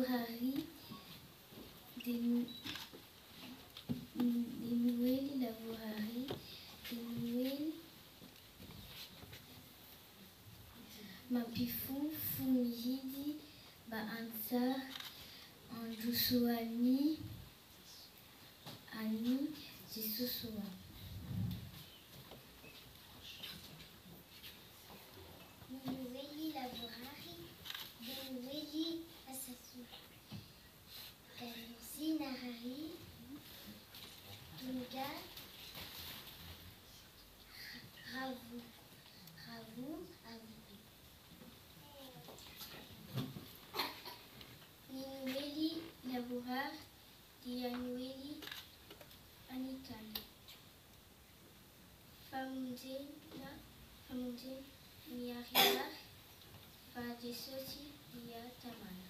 lavorari Denueli lavorari Denueli Mapifu Fumihidi Baansar Anjusuani Ani Jisusua. Denueli lavorari Denueli Asasu Sinarari Tunga Ravu Avu Denueli laborar Dianueli Anikan Famundena Miariar Fadesoti Dia Tamana.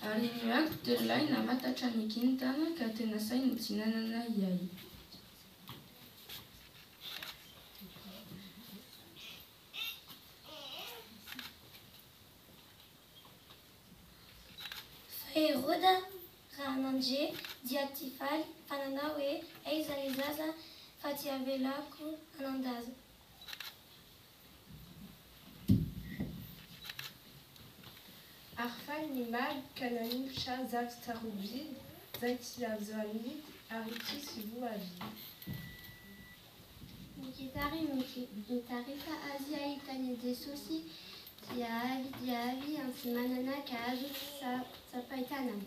Ariniak terlai namata chanikintana katenasai nutsinanana yai. Roda Rananje Diatifal Fananawe Eizalizaza Fatiavelaku Anandaza. Arfan Nimag Kananim Shah Zak Starubid Zaitiavzanit Ariti Sivuavi. Nikitari Mitarifa Asia Itani Desosi Diavi Ansimanana Kazu Sapaitanam.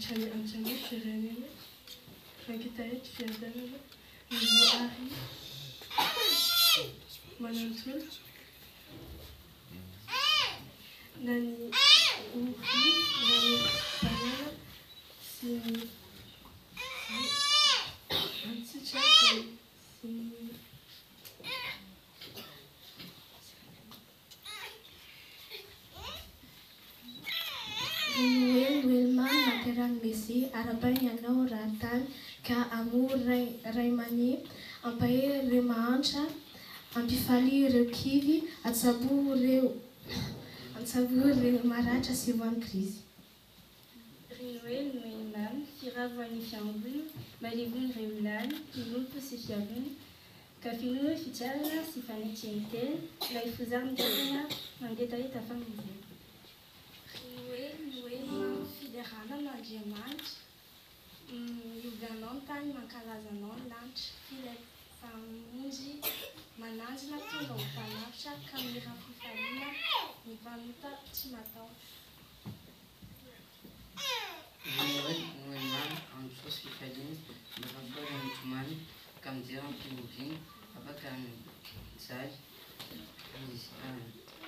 cyane Anthony Ferrari, Frankitaret Fiadana, Nouveau Harry, Manantul, Nani Oufli, Nani Banana, Sini. Un petit chat, Sini. Noel Wilman naterang misi arabay yanao ratan ka amor raimani ampahe reo mahantra ampifaly ireo kivy atsaboa reo maratra sy voan'ny krizy. Noel Wilman firavoan'ny fiambony marivony reolany inompo sy fiavony kafinony fitiavana sy fanetiany teny ilay fozariny tena mangetaheta famonjena. Noel fiderana n'Andriamanitra, miovanao ny tany mankalazanao ny lanitra, filay famonjy mananjina tonga ho mpanafitra ka mirafifaliana ny mpanota tsy matahotra. Noelman andro sosy fifaliana mirafory mitomany ka mijery ampioviny afaka mijaly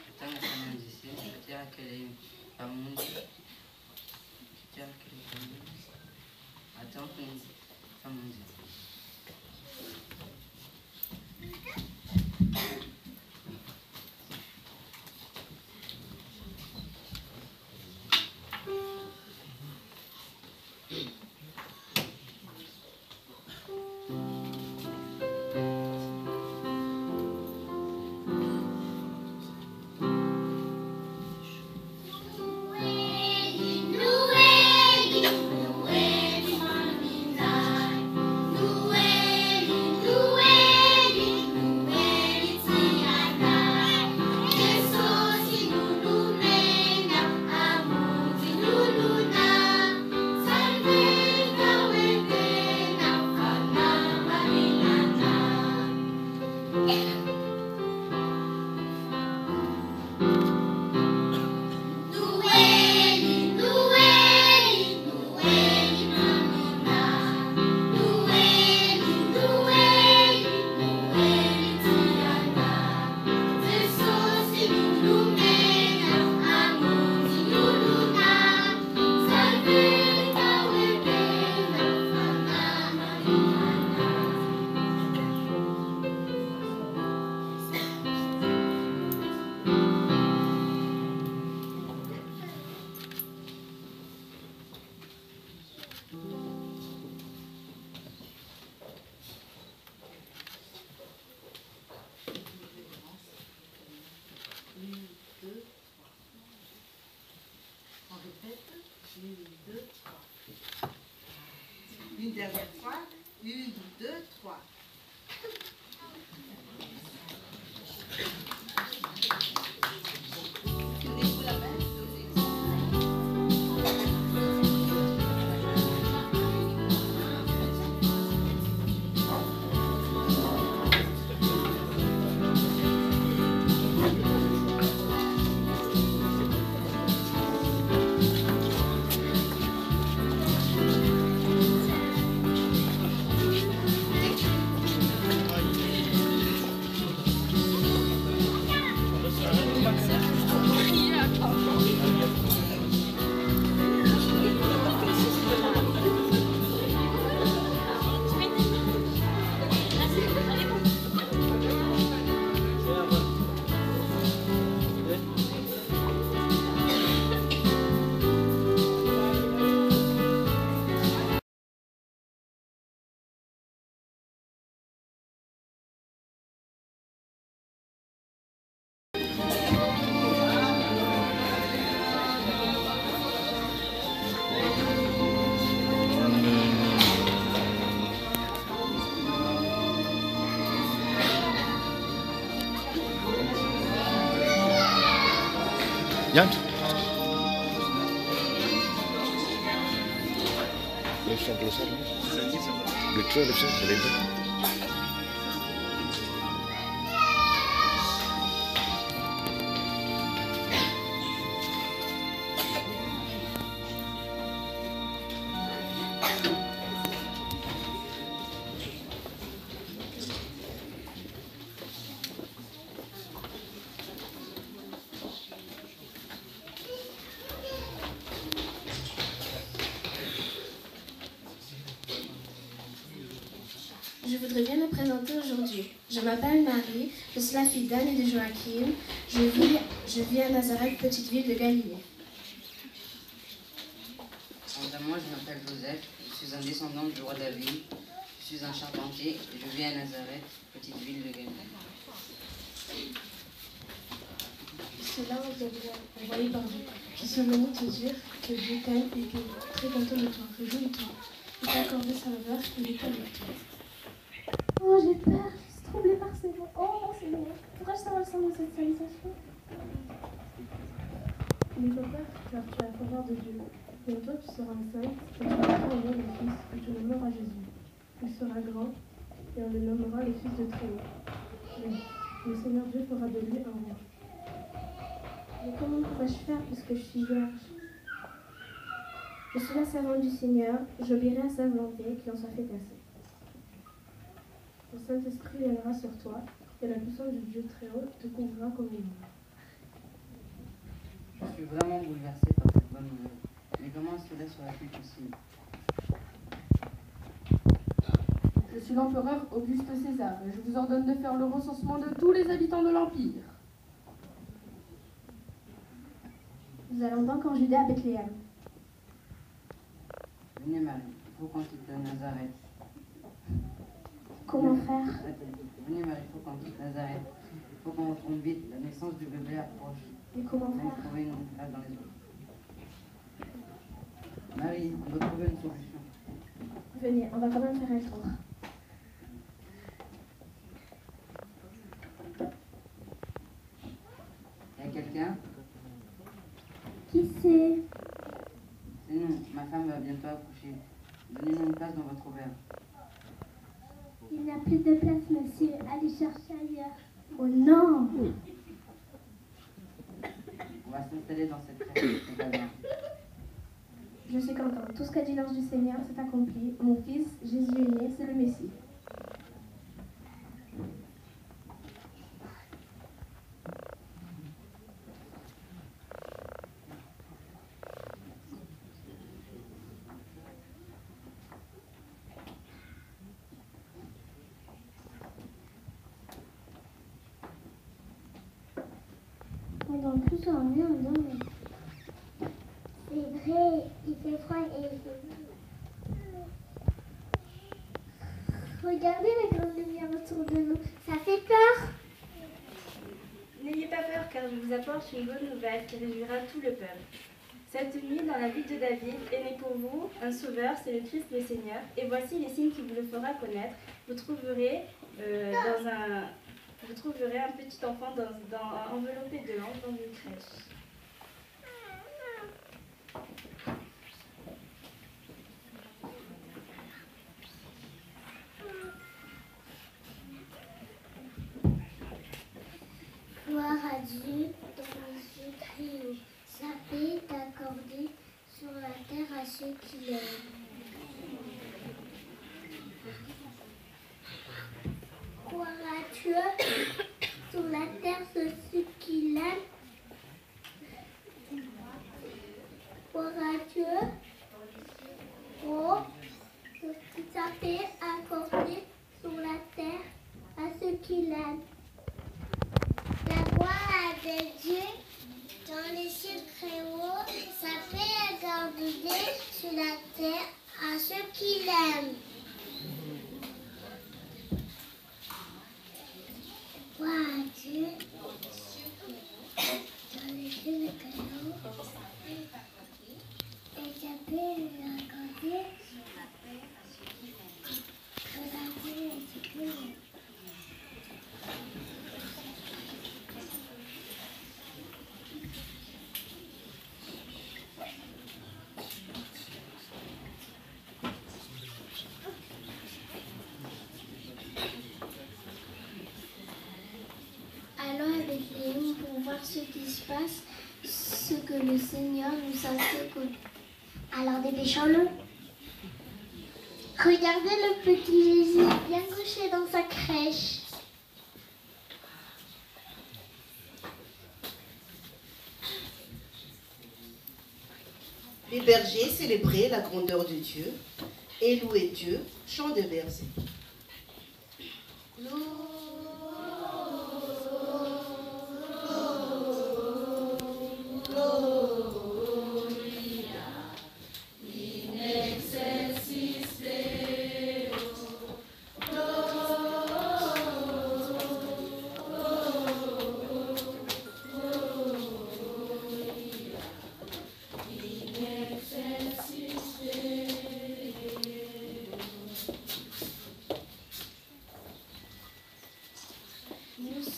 atana fananjiseny fateraka ilay mpamonjy fateraka ilay mpamonjy atampony famonjy. Une dernière fois. 1, 2, 3. Donnez-vous la main. Yanto. Left side, left side. Good try, left side, left side. Je voudrais bien me présenter aujourd'hui. Je m'appelle Marie, je suis la fille d'Anne et de Joachim. Je vis à Nazareth, petite ville de Galilée. Quant à moi, je m'appelle Joseph, je suis un descendant du roi David, je suis un charpentier et je vis à Nazareth, petite ville de Galilée. Cela on envoyé par Dieu. Je suis venu te dire que Dieu t'aime et qu'il est très content de toi. Réjouis-toi. Il t'a accordé sa faveur, il est avec toi. Oh, j'ai peur, je suis troublée par ces mots. Oh, mon Seigneur, pourrais-je savoir le sens de cette salutation? N'aie pas peur, car tu as la faveur de Dieu. Bientôt tu seras enceinte et tu mettras au monde le Fils, et tu le nommeras Jésus. Il sera grand et on le nommera le Fils de Très-Haut. Oui, le Seigneur Dieu fera de lui un roi. Mais comment pourrais-je faire puisque je suis vierge? Je suis la servante du Seigneur, j'obéirai à sa volonté, qu'il en soit fait ainsi. Le Saint-Esprit viendra sur toi, et la puissance du Dieu Très-Haut te couvrira comme une ombre. Je suis vraiment bouleversée par cette bonne nouvelle. Mais comment cela sera-t-il possible? Je suis l'empereur Auguste César, et je vous ordonne de faire le recensement de tous les habitants de l'Empire. Nous allons donc en Judée à Bethléem. Venez Marie, il faut qu'on quitte Nazareth. Comment faire? Venez Marie, il faut qu'on quitte Nazareth. Il faut qu'on retrouve vite, la naissance du bébé approche. Mais comment On va faire? trouver une place dans les autres. Marie, on doit trouver une solution. Venez, on va quand même faire un tour. Il y a quelqu'un? Qui c'est? C'est nous, ma femme va bientôt accoucher. Donnez-nous une place dans votre auberge. Il n'y a plus de place, monsieur. Allez chercher ailleurs. Oh non! On va s'installer dans cette crèche, c'est pas bien. Je suis contente. Tout ce qu'a dit l'ange du Seigneur s'est accompli. Mon fils, Jésus est né, c'est le Messie. On dort plus en nuit, on dort. C'est vrai, il fait froid et il fait... Regardez la grande lumière autour de nous, ça fait peur. N'ayez pas peur, car je vous apporte une bonne nouvelle qui réjouira tout le peuple. Cette nuit, dans la ville de David, est né pour vous un sauveur, c'est le Christ le Seigneur. Et voici les signes qui vous le fera connaître. Vous trouverez un petit enfant enveloppé de l'ange dans une crèche. Gloire à Dieu dans les yeux très haut. Sa paix est accordée sur la terre à ceux qui l'aiment. Gloire à Dieu sur la terre de ceux qui l'aiment. Gloire à Dieu pour sa paix accordée sur la terre à ceux qui l'aiment. La gloire de Dieu dans les cieux très hauts, sa paix est accordée sur la terre à ceux qui l'aiment. Gloire à Dieu dans les cieux très hauts, et sa paix est accordée sur la terre à ceux qui l'aiment. Sur la terre à ceux qui l'aiment. Allons à Bethléem pour voir ce qui se passe, ce que le Seigneur nous a fait connaître. Alors dépêchons-nous. Regardez le petit Jésus bien couché dans sa crèche. Les bergers célébraient la grandeur de Dieu et louaient Dieu, chant de berger.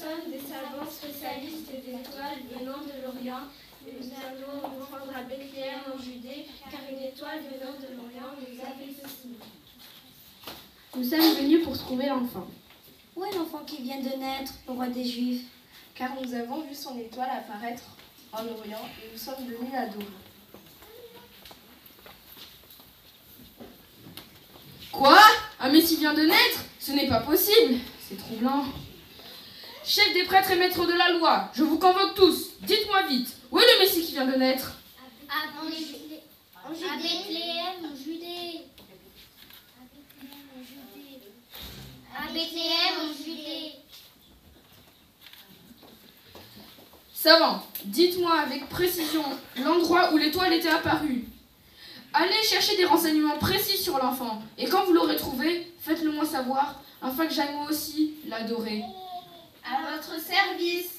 sommes des savants spécialistes des étoiles venant de l'Orient. Nous allons nous rendre à Bethléem en Judée, car une étoile venant de l'Orient nous a fait ceci. Nous sommes venus pour trouver l'enfant. Où est l'enfant qui vient de naître, le roi des Juifs? Car nous avons vu son étoile apparaître en Orient et nous sommes venus l'adorer. Quoi? Un Messie vient de naître? Ce n'est pas possible. C'est troublant. Chef des prêtres et maîtres de la loi, je vous convoque tous. Dites-moi vite, où est le Messie qui vient de naître? En Judée. À Bethléem, en Judée. À Bethléem, en Judée. Savants, dites-moi avec précision l'endroit où l'étoile était apparue. Allez chercher des renseignements précis sur l'enfant, et quand vous l'aurez trouvé, faites-le moi savoir, afin que j'aille moi aussi l'adorer. À votre service.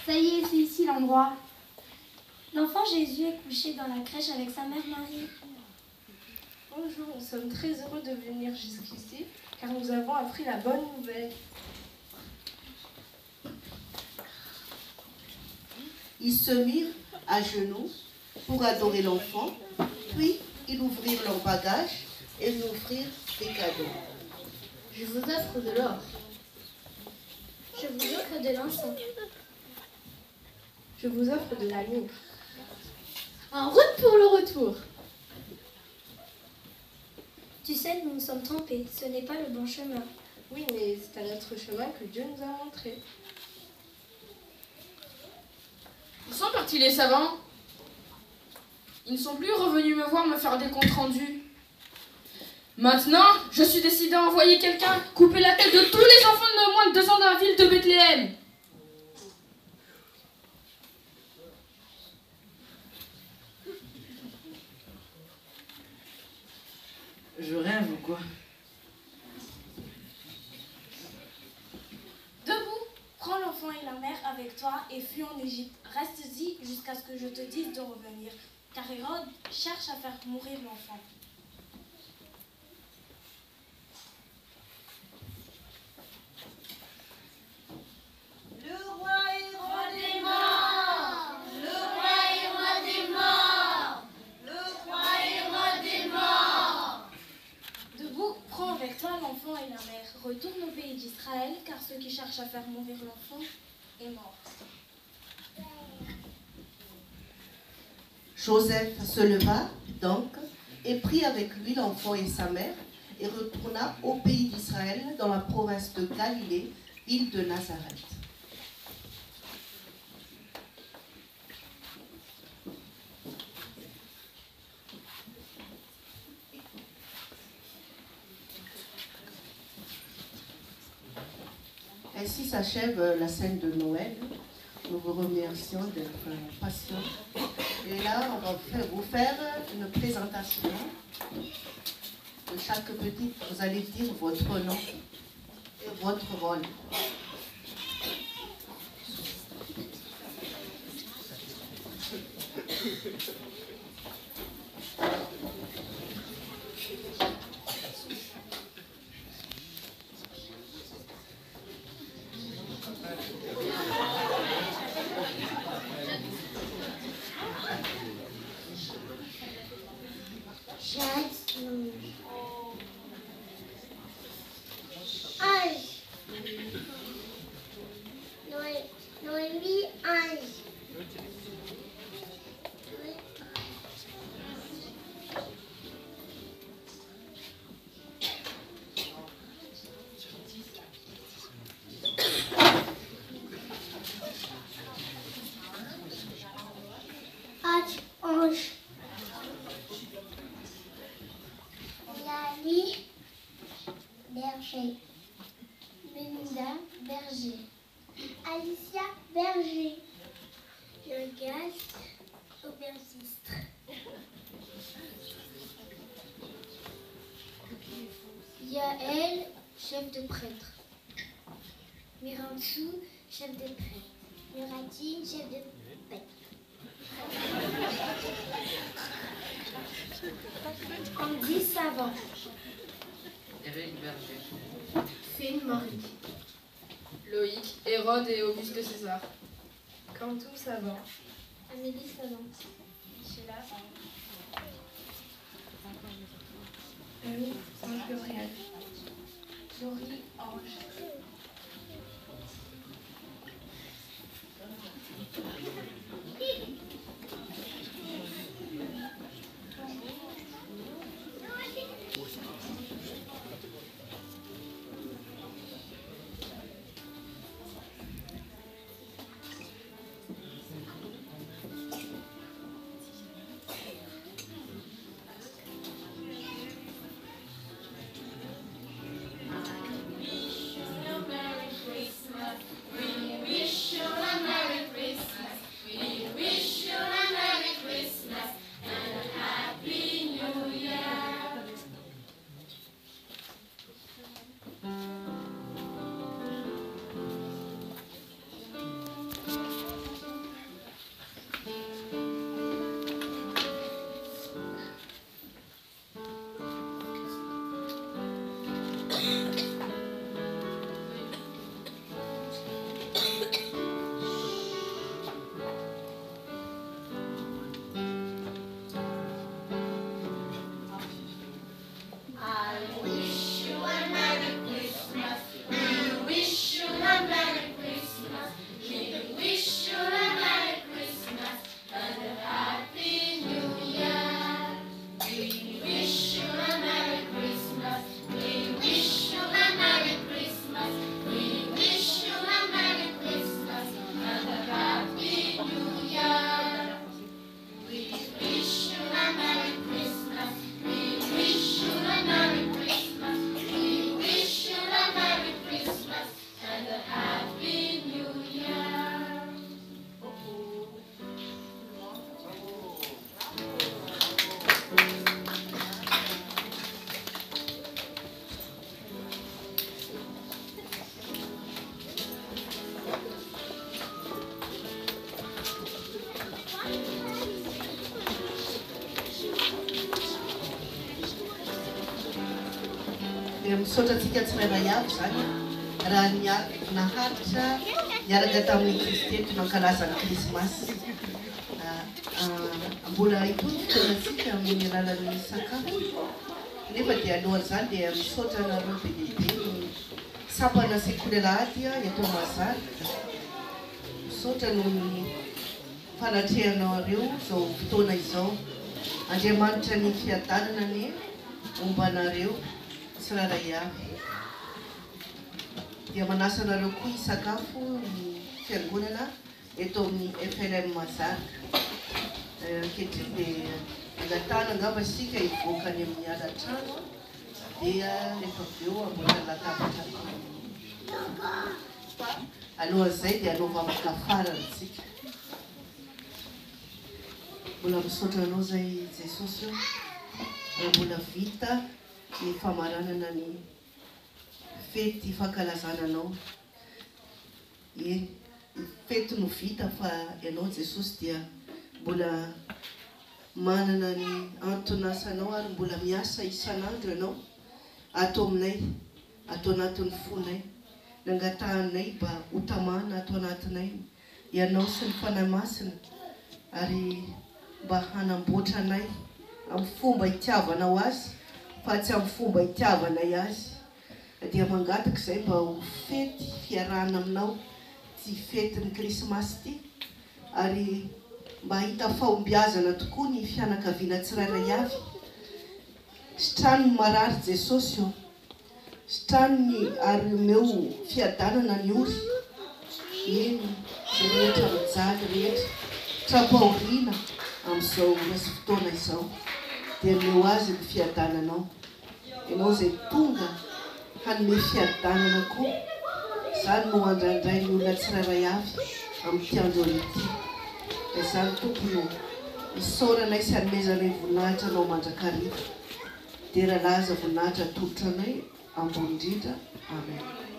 Ça y est, c'est ici l'endroit. L'enfant Jésus est couché dans la crèche avec sa mère Marie. Bonjour, nous sommes très heureux de venir jusqu'ici, car nous avons appris la bonne nouvelle. Ils se mirent à genoux pour adorer l'enfant, puis ils ouvrirent leurs bagages et lui offrirent des cadeaux. Je vous offre de l'or. Je vous offre de l'encens. Je vous offre de l'amour. En route pour le retour. Tu sais, nous nous sommes trompés. Ce n'est pas le bon chemin. Oui, mais c'est un autre chemin que Dieu nous a montré. Où sont partis les savants? Ils ne sont plus revenus me voir me faire des comptes rendus. Maintenant, je suis décidé à envoyer quelqu'un couper la tête de tous les enfants de moins de 2 ans dans la ville de Bethléem. Je rêve ou quoi? Debout, prends l'enfant et la mère avec toi et fuis en Égypte. Reste-y jusqu'à ce que je te dise de revenir, car Hérode cherche à faire mourir l'enfant. Le roi Hérode est mort. Le roi Hérode est mort. Le roi Hérode est mort. Debout, prends avec toi l'enfant et la mère. Retourne au pays d'Israël, car ceux qui cherchent à faire mourir l'enfant est mort. Joseph se leva donc et prit avec lui l'enfant et sa mère et retourna au pays d'Israël dans la province de Galilée, ville de Nazareth. Ainsi s'achève la scène de Noël. Nous vous remercions d'être patients. Et là, on va vous faire une présentation de chaque petit. Vous allez dire votre nom et votre rôle. Noémie, Ange. Ange. Lali, berger. Melinda, berger. Alicia, berger. Yogas, aubergiste. Yael, chef de prêtre. Miransou, chef de prêtre. Muratine, chef de prêtre. Andy Savant. Éric Berger. Finn Marie. Loïc, Hérode et Auguste César. Quentin Savant. Amélie Savant. Sheila Ange Gabriel. Laurie Ange. Misaotra antsika tsirairay avy zany raha naharitra niaraka tamin'ny Kristy nankalaza ny Krismasy. Mbola itony fotoanatsika amin'ny alalan'ny sakafo nefa dia alohan'izany dia misaotra anareo be lehibe ny sampana sekoly alahady eto Mazary. Misaotra noho ny fanatrehanareo izao fotoana izao. Andriamanitra ny fiadanana ny momba anareo tsirairay avy. Dia manasa anareo koa hisakafo ny fiangonana eto amin'ny FLM Mazary. Ankehitriny dia angatana angamba isika hivoaka any amin'ny alatrano dia rehefa avy eo ambony latabatra. Alohan'izay dia anaova makafarana isika. Mbola misaotra anao zay Jesosy raha mbola vita ny famaranana ny fety fankalazana anao. Eny, fety no vita fa ianao Jesosy dia mbola manana ny antonasanao ary mbola miasa isan'andro ianao ato aminay, ato anatin'ny fonay, nangatahanay mba ho tamana ato anatinay ianao sy ny fanahy masina ary mba hanamboatra anay amin'ny fomba itiavanao azy fa tsy amin'ny fomba itiavanay azy. Dia mangataka izay mba ho fety fiarahana aminao ty fetin'ny Krismasy ty ary mba hita fahombiazana tokoa ny fianakaviana tsirairay avy. Sitrano ny marary Jesosy io, sitrano ny ary omeo fiadanana ny ory. Eny, zay rehetra mijaly rehetra, trapaoriana amin'izao resy fotoana izao dia omeo azy ny fiadananao. Ianao zay tonga hanome fiadanana koa, izany no andraindray ny olona tsirairay avy amin'ny tiandro ity. Izany tompony isaoranay sy hanomezanay voninahitra anao mandrakariva. Dia raha laza voninahitra atolotra anay ambony indrindra. Amen.